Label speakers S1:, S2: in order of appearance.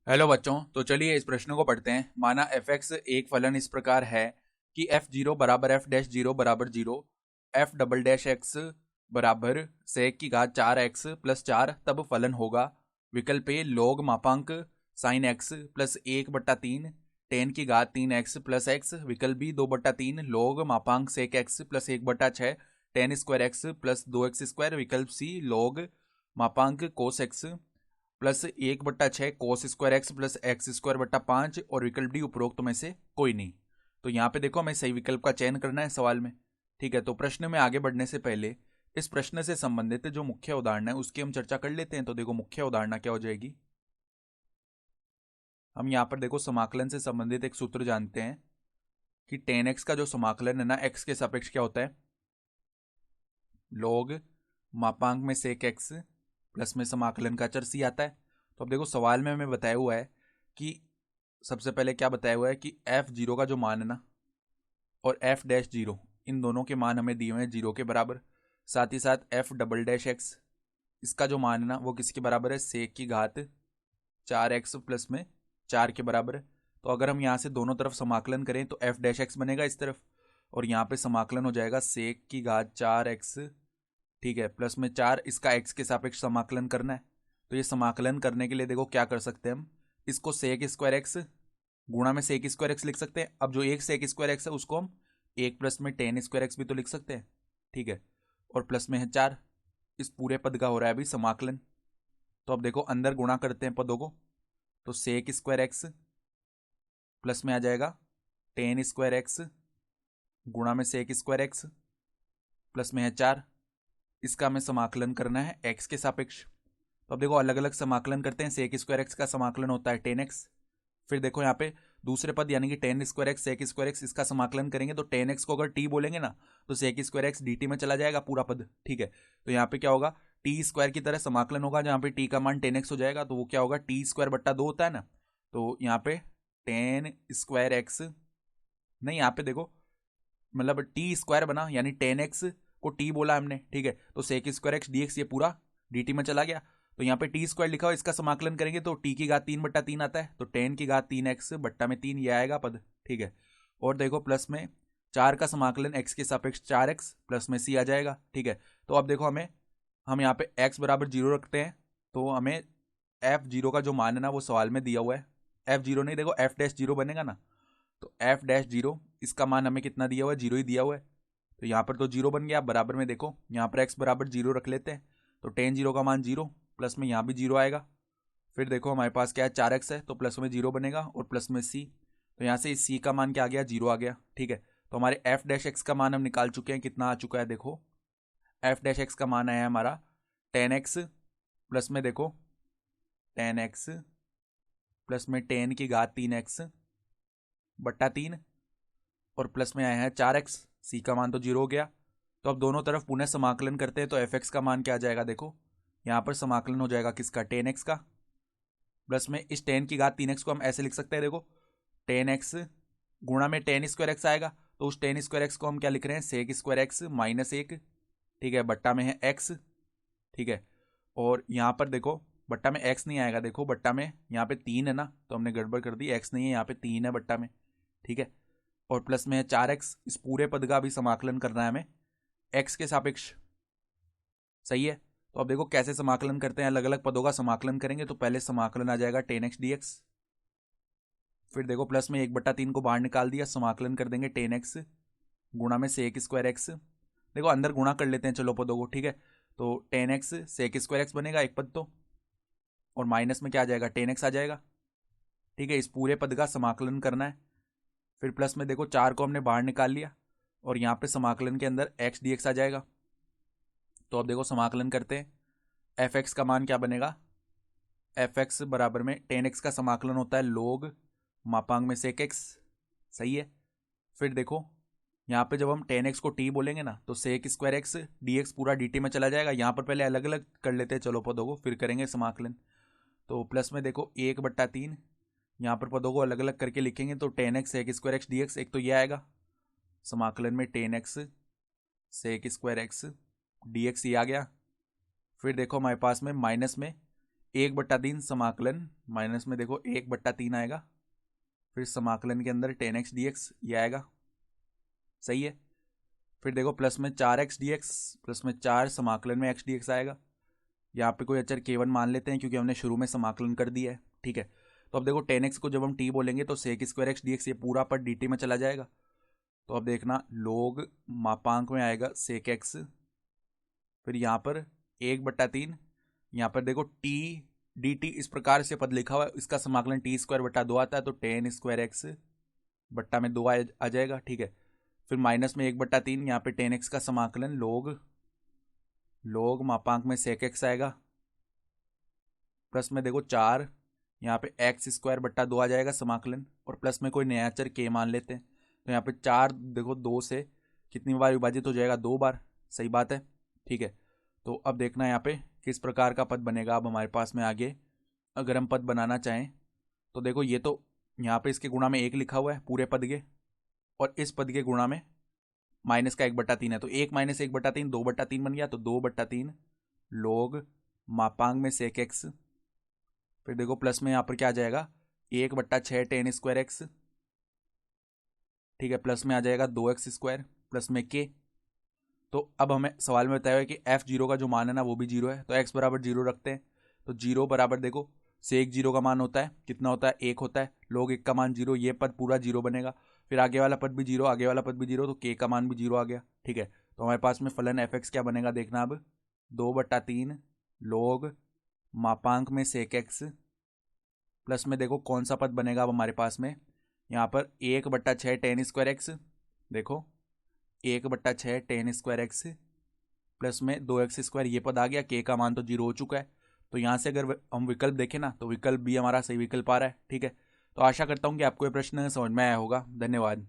S1: Hello बच्चों, तो चलिए इस प्रश्न को पढ़ते हैं। माना एफ एक्स एक फलन इस प्रकार है कि एफ जीरो बराबर एफ डैश जीरो बराबर zero, F double dash x बराबर सेक की घात 4x प्लस 4, तब फलन होगा। विकल्प ए लॉग मापांक साइन एक्स प्लस 1/3 टेन की घात 3x प्लस एक्स। विकल्प बी 2/3 लॉग मापांक sec x plus 1/6 tan square x plus 2x²। विकल्प सी लॉग मापांक cos x plus 1/6 cos square x plus x² बटा 5। और विकल्प डी उपरोक्त में से कोई नहीं। तो यहाँ पे देखो हमें सही विकल्प का चयन करना है सवाल में। ठीक है, तो प्रश्न में आगे बढ़ने से पहले इस प्रश्न से संबंधित जो मुख्य उदाहरण है उसकी हम चर्चा कर लेते हैं। तो देखो मुख्य उदाहरण क्या हो जाएगी। हम यहाँ पर देखो समाकलन से संबंधित एक सूत्र जानते हैं कि टेन एक्स का जो समाकलन है ना, एक्स के सापेक्ष क्या होता है, लॉग मापांक में सेक एक्स प्लस में समाकलन का चर सी आता है। तो अब देखो सवाल में हमें बताया हुआ है कि सबसे पहले क्या बताया हुआ है कि एफ जीरो का जो मान है ना और एफ डैश जीरो, इन दोनों के मान हमें दिए हुए हैं जीरो के बराबर। साथ ही साथ एफ डबल डैश एक्स, इसका जो मान है ना वो किसके बराबर है, सेक की घात 4x प्लस में 4 के बराबर है। तो अगर हम यहाँ से दोनों तरफ समाकलन करें तो एफ डैश एक्स बनेगा इस तरफ, और यहाँ पे समाकलन हो जाएगा सेक की घात 4x, ठीक है, प्लस में 4, इसका x के सापेक्ष समाकलन करना है। तो ये समाकलन करने के लिए देखो क्या कर सकते हैं हम, इसको सेक स्क्वायर एक्स गुणा में सेक स्क्वायर एक्स लिख सकते हैं। अब जो एक सेक स्क्वायर एक्स है उसको हम एक प्लस में टेन स्क्वायर एक्स भी तो लिख सकते हैं, ठीक है, और प्लस में है 4। इस पूरे पद का हो रहा है अभी समाकलन। तो अब देखो अंदर गुणा करते हैं पदों को, तो सेक स्क्वायर एक्स प्लस में आ जाएगा टेन स्क्वायर एक्स गुणा में सेक स्क्वायर एक्स प्लस में है 4। इसका हमें समाकलन करना है एक्स के सापेक्ष। तो अब देखो अलग अलग समाकलन करते हैं। सेक स्क्वायर एक्स का समाकलन होता है 10x। फिर देखो यहाँ पे दूसरे पद यानी कि tan square x sec square x, इसका समाकलन करेंगे तो 10x को अगर t बोलेंगे ना तो सेक स्क्वायर एक्स dt में चला जाएगा पूरा पद, ठीक है। तो यहाँ पे क्या होगा, टी स्क्वायर की तरह समाकलन होगा जहाँ पे t का मान 10x हो जाएगा, तो वो क्या होगा, t² बटा 2 होता है ना। तो यहाँ पे टेन स्क्वायर एक्स, नहीं यहाँ पे देखो मतलब t² बना यानी 10x को t बोला हमने, ठीक है, तो सेक स्क्वायर एक्स dx ये पूरा dt में चला गया। तो यहाँ पे t² लिखा हुआ, इसका समाकलन करेंगे तो t की घात 3/3 आता है, तो 10 की घात 3x बट्टा में 3 ये आएगा पद, ठीक है। और देखो प्लस में 4 का समाकलन x के सापेक्ष 4x प्लस में c आ जाएगा, ठीक है। तो अब देखो हम यहाँ पे x बराबर 0 रखते हैं, तो हमें एफ जीरो का जो मान है ना वो सवाल में दिया हुआ है। एफ जीरो नहीं, देखो एफ डैश जीरो बनेगा ना, तो एफ डैश जीरो इसका मान हमें कितना दिया हुआ है, जीरो ही दिया हुआ है। तो यहाँ पर तो जीरो बन गया। बराबर में देखो यहाँ पर एक्स बराबर जीरो रख लेते हैं, तो टेन जीरो का मान जीरो, प्लस में यहाँ भी जीरो आएगा। फिर देखो हमारे पास क्या है, 4x है, तो प्लस में जीरो बनेगा और प्लस में सी, तो यहाँ से इस सी का मान क्या आ गया, जीरो आ गया, ठीक है। तो हमारे एफ डैश एक्स का मान हम निकाल चुके हैं, कितना आ चुका है देखो, एफ डैश एक्स का मान आया है हमारा 10x प्लस में देखो 10x प्लस में 10 की घात 3x/3 और प्लस में आया है 4x, सी का मान तो जीरो हो गया। तो अब दोनों तरफ पुनः समाकलन करते हैं तो एफ एक्स का मान क्या आ जाएगा, देखो यहाँ पर समाकलन हो जाएगा किसका, 10x का, प्लस में इस 10 की घात 3x को हम ऐसे लिख सकते हैं, देखो 10x गुणा में 10 स्क्वायर एक्स आएगा, तो उस 10 स्क्वायर एक्स को हम क्या लिख रहे हैं, सेक स्क्वायर एक्स -1, ठीक है, बट्टा में है x, ठीक है। और यहाँ पर देखो बट्टा में x नहीं आएगा, देखो बट्टा में यहाँ पे 3 है ना, तो हमने गड़बड़ कर दी, x नहीं है यहाँ पे 3 है बट्टा में, ठीक है। और प्लस में है 4x, इस पूरे पद का भी समाकलन करना है हमें x के सापेक्ष, सही है। तो अब देखो कैसे समाकलन करते हैं, अलग अलग पदों का समाकलन करेंगे तो पहले समाकलन आ जाएगा 10x dx, फिर देखो प्लस में 1/3 को बाहर निकाल दिया, समाकलन कर देंगे 10x गुणा में सेक स्क्वायर एक्स, देखो अंदर गुणा कर लेते हैं चलो पदों को, ठीक है। तो 10x सेक स्क्वायर एक्स बनेगा एक पद तो, और माइनस में क्या आ जाएगा, 10x आ जाएगा, ठीक है। इस पूरे पद का समाकलन करना है। फिर प्लस में देखो 4 को हमने बाहर निकाल लिया और यहाँ पे समाकलन के अंदर x dx आ जाएगा। तो अब देखो समाकलन करते हैं, एफ एक्स का मान क्या बनेगा, एफ एक्स बराबर में 10x का समाकलन होता है लोग मापांक में सेक एक्स, सही है। फिर देखो यहाँ पे जब हम 10x को t बोलेंगे ना तो सेक स्क्वायर एक्स dx पूरा dt में चला जाएगा। यहाँ पर पहले अलग अलग कर लेते हैं चलो पदों को, फिर करेंगे समाकलन। तो प्लस में देखो 1/3, यहाँ पर पदों को अलग अलग करके लिखेंगे तो 10x सेक स्क्वायर एक्स dx, एक तो ये आएगा समाकलन में 10x सेक स्क्वायर एक्स dx, ये आ गया। फिर देखो हमारे पास में माइनस में 1/3 समाकलन माइनस में देखो 1/3 आएगा, फिर समाकलन के अंदर 10x dx ये आएगा, सही है। फिर देखो प्लस में 4x dx प्लस में 4 समाकलन में x dx आएगा। यहाँ पे कोई अचर k1 मान लेते हैं क्योंकि हमने शुरू में समाकलन कर दिया है, ठीक है। तो अब देखो 10x को जब हम t बोलेंगे तो sec² x dx ये पूरा पर dt में चला जाएगा। तो अब देखना log मापांक में आएगा sec x, फिर यहाँ पर 1/3, यहाँ पर देखो t dt इस प्रकार से पद लिखा हुआ है, इसका समाकलन t²/2 आता है तो tan² x बट्टा में 2 आ जाएगा, ठीक है। फिर माइनस में 1/3, यहाँ पे tan x का समाकलन log मापांक में sec x आएगा, प्लस में देखो 4, यहाँ पे x²/2 आ जाएगा समाकलन, और प्लस में कोई नया अचर k मान लेते हैं। तो यहाँ पे 4 देखो 2 से कितनी बार विभाजित हो जाएगा, 2 बार, सही बात है, ठीक है। तो अब देखना यहाँ पे किस प्रकार का पद बनेगा। अब हमारे पास में आगे अगर हम पद बनाना चाहें तो देखो ये तो यहाँ पे इसके गुणा में 1 लिखा हुआ है पूरे पद के, और इस पद के गुणा में माइनस का 1/3 है, तो 1 माइनस 1/3 2/3 बन गया, तो 2/3 log मापांक में sec x, फिर देखो प्लस में यहाँ पर क्या आ जाएगा 1/6 tan² x, ठीक है, प्लस में आ जाएगा 2x² प्लस में k। तो अब हमें सवाल में बताया है कि f0 का जो मान है ना वो भी 0 है, तो x बराबर 0 रखते हैं। तो 0 बराबर देखो sec 0 का मान होता है कितना होता है, 1 होता है, log 1 का मान 0, ये पद पूरा 0 बनेगा, फिर आगे वाला पद भी 0, आगे वाला पद भी 0, तो k का मान भी 0 आ गया, ठीक है। तो हमारे पास में फलन fx क्या बनेगा देखना, अब 2/3 log मापांक में sec x, प्लस में देखो कौन सा पद बनेगा अब हमारे पास में, यहाँ पर 1/6 tan² x, देखो 1/6 tan² x प्लस में 2x² ये पद आ गया, k का मान तो 0 हो चुका है। तो यहाँ से अगर हम विकल्प देखें ना तो विकल्प भी हमारा सही विकल्प आ रहा है, ठीक है। तो आशा करता हूँ कि आपको ये प्रश्न समझ में आया होगा। धन्यवाद।